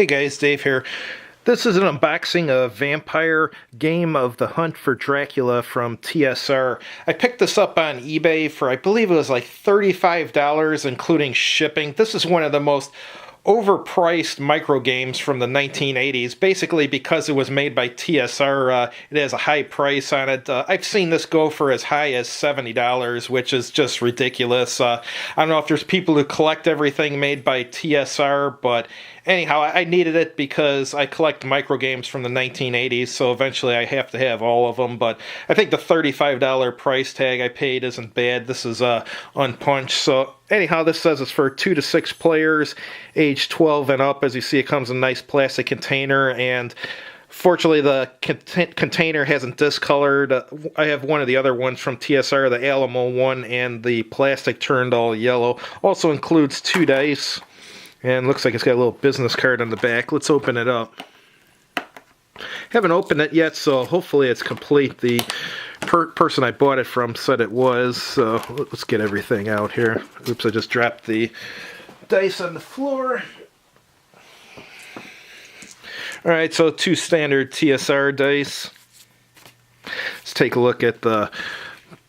Hey guys, Dave here. This is an unboxing of Vampyre Game of the Hunt for Dracula from TSR. I picked this up on eBay for, I believe it was like $35, including shipping. This is one of the most overpriced micro games from the 1980s, basically because it was made by TSR. It has a high price on it. I've seen this go for as high as $70, which is just ridiculous. I don't know if there's people who collect everything made by TSR, but anyhow, I needed it because I collect micro games from the 1980s, so eventually I have to have all of them. But I think the $35 price tag I paid isn't bad. This is unpunched. So anyhow, this says it's for 2 to 6 players, age 12 and up. As you see, it comes in a nice plastic container, and fortunately the container hasn't discolored. I have one of the other ones from TSR, the Alamo one, and the plastic turned all yellow. Also includes 2 dice. And looks like it's got a little business card on the back. Let's open it up. Haven't opened it yet, so hopefully it's complete. The person I bought it from said it was, so let's get everything out here. Oops, I just dropped the dice on the floor. Alright, so 2 standard TSR dice. Let's take a look at the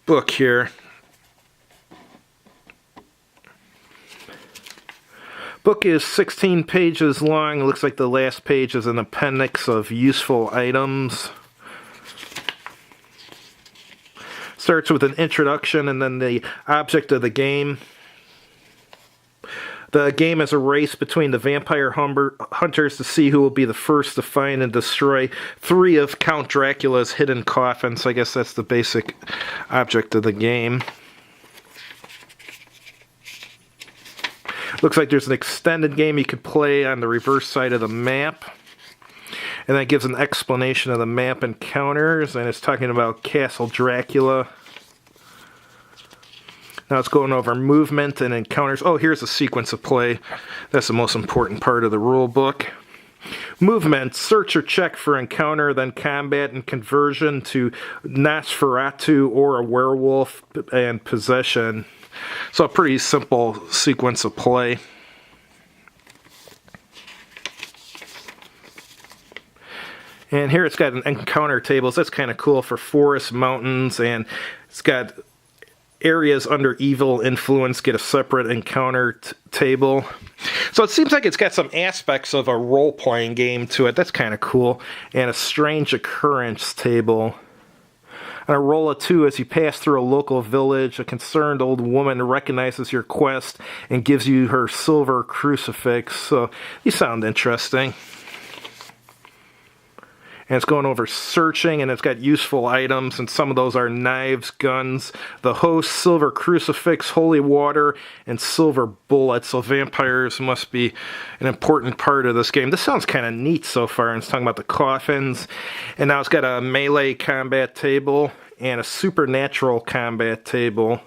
book here. Book is 16 pages long. It looks like the last page is an appendix of useful items. Starts with an introduction and then the object of the game. The game is a race between the vampire hunters to see who will be the first to find and destroy 3 of Count Dracula's hidden coffins. I guess that's the basic object of the game. Looks like there's an extended game you could play on the reverse side of the map. And that gives an explanation of the map encounters, and it's talking about Castle Dracula. Now it's going over movement and encounters. Oh, here's a sequence of play. That's the most important part of the rule book. Movement, search or check for encounter, then combat and conversion to Nosferatu or a werewolf, and possession. So a pretty simple sequence of play. And here it's got an encounter tables. That's kind of cool for forests, mountains, and it's got areas under evil influence get a separate encounter table. So it seems like it's got some aspects of a role-playing game to it. That's kind of cool. And a strange occurrence table. On a roll of 2, as you pass through a local village, a concerned old woman recognizes your quest and gives you her silver crucifix. So these sound interesting. And it's going over searching, and it's got useful items, and some of those are knives, guns, the host, silver crucifix, holy water, and silver bullets. So vampires must be an important part of this game. This sounds kind of neat so far, and it's talking about the coffins. And now it's got a melee combat table and a supernatural combat table.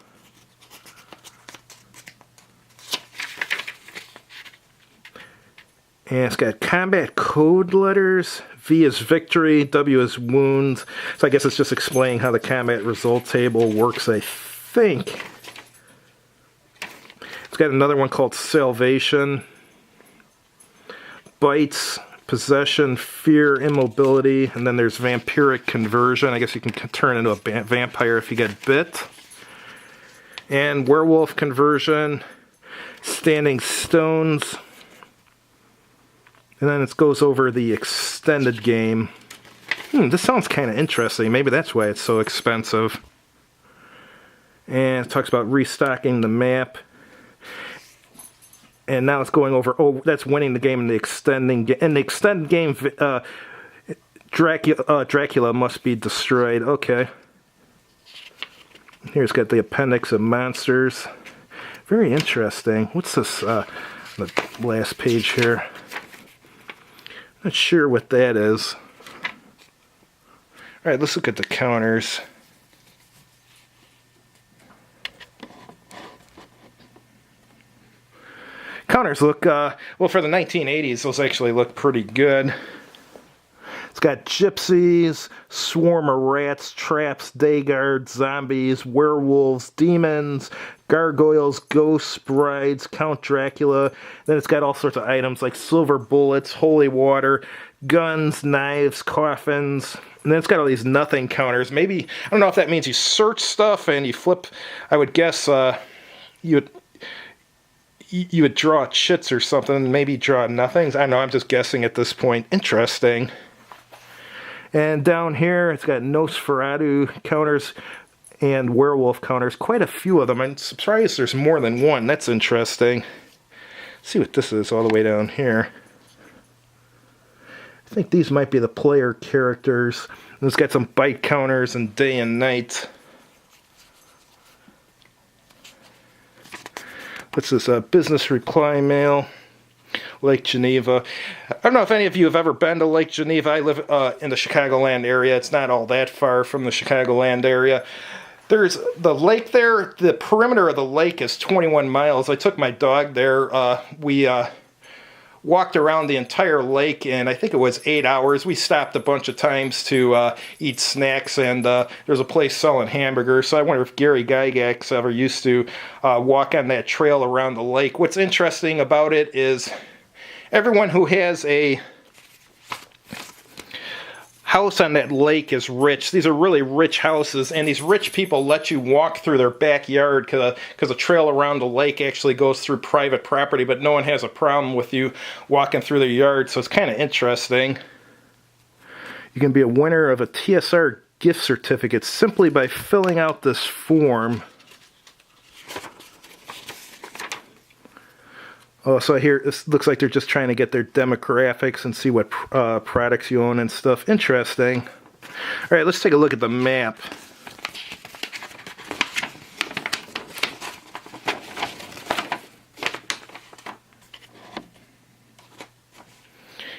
And it's got combat code letters. V is victory, W is wounds. So I guess it's just explaining how the combat result table works, I think. It's got another one called salvation. Bites, possession, fear, immobility, and then there's vampiric conversion. I guess you can turn into a vampire if you get bit. And werewolf conversion, standing stones. And then it goes over the extended game. This sounds kind of interesting. Maybe that's why it's so expensive. And it talks about restocking the map. And now it's going over, oh, that's winning the game in the extending game. In the extended game, Dracula must be destroyed. Okay. Here's got the Appendix of Monsters. Very interesting. What's this, the last page here? Not sure what that is. Alright, let's look at the counters. Counters look, well, for the 1980s, those actually look pretty good. It's got gypsies, swarm of rats, traps, day guards, zombies, werewolves, demons, gargoyles, ghosts, brides, Count Dracula. Then it's got all sorts of items like silver bullets, holy water, guns, knives, coffins. And then it's got all these nothing counters. Maybe, I don't know if that means you search stuff and you flip. I would guess you would draw chits or something, maybe draw nothings. I don't know, I'm just guessing at this point. Interesting. And down here, it's got Nosferatu counters and werewolf counters. Quite a few of them. I'm surprised there's more than one. That's interesting. Let's see what this is all the way down here. I think these might be the player characters. And it's got some bite counters and day and night. What's this? Business reply mail. Lake Geneva. I don't know if any of you have ever been to Lake Geneva. I live in the Chicagoland area. It's not all that far from the Chicagoland area. There's the lake there. The perimeter of the lake is 21 miles. I took my dog there. We walked around the entire lake in, I think it was 8 hours. We stopped a bunch of times to eat snacks, and there's a place selling hamburgers. So I wonder if Gary Gygax ever used to walk on that trail around the lake. What's interesting about it is everyone who has a house on that lake is rich. These are really rich houses, and these rich people let you walk through their backyard because a trail around the lake actually goes through private property, but no one has a problem with you walking through their yard, so it's kind of interesting. You can be a winner of a TSR gift certificate simply by filling out this form. Oh, so here, this looks like they're just trying to get their demographics and see what products you own and stuff. Interesting. All right, let's take a look at the map.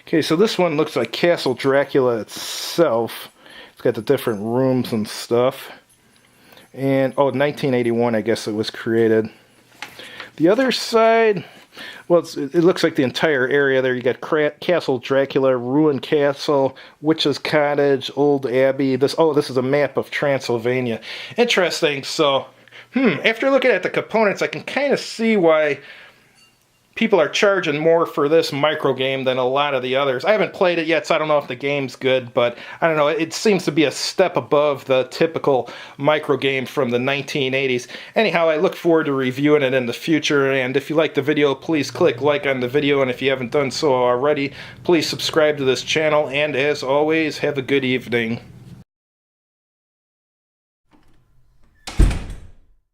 Okay, so this one looks like Castle Dracula itself. It's got the different rooms and stuff. And, oh, 1981, I guess it was created. The other side... Well, it looks like the entire area there. You got Castle Dracula, Ruined Castle, Witch's Cottage, Old Abbey. This is a map of Transylvania. Interesting. So, after looking at the components, I can kind of see why people are charging more for this micro game than a lot of the others. I haven't played it yet, so I don't know if the game's good, but I don't know, it seems to be a step above the typical micro game from the 1980s. Anyhow, I look forward to reviewing it in the future, and if you like the video, please click like on the video, and if you haven't done so already, please subscribe to this channel, and as always, have a good evening.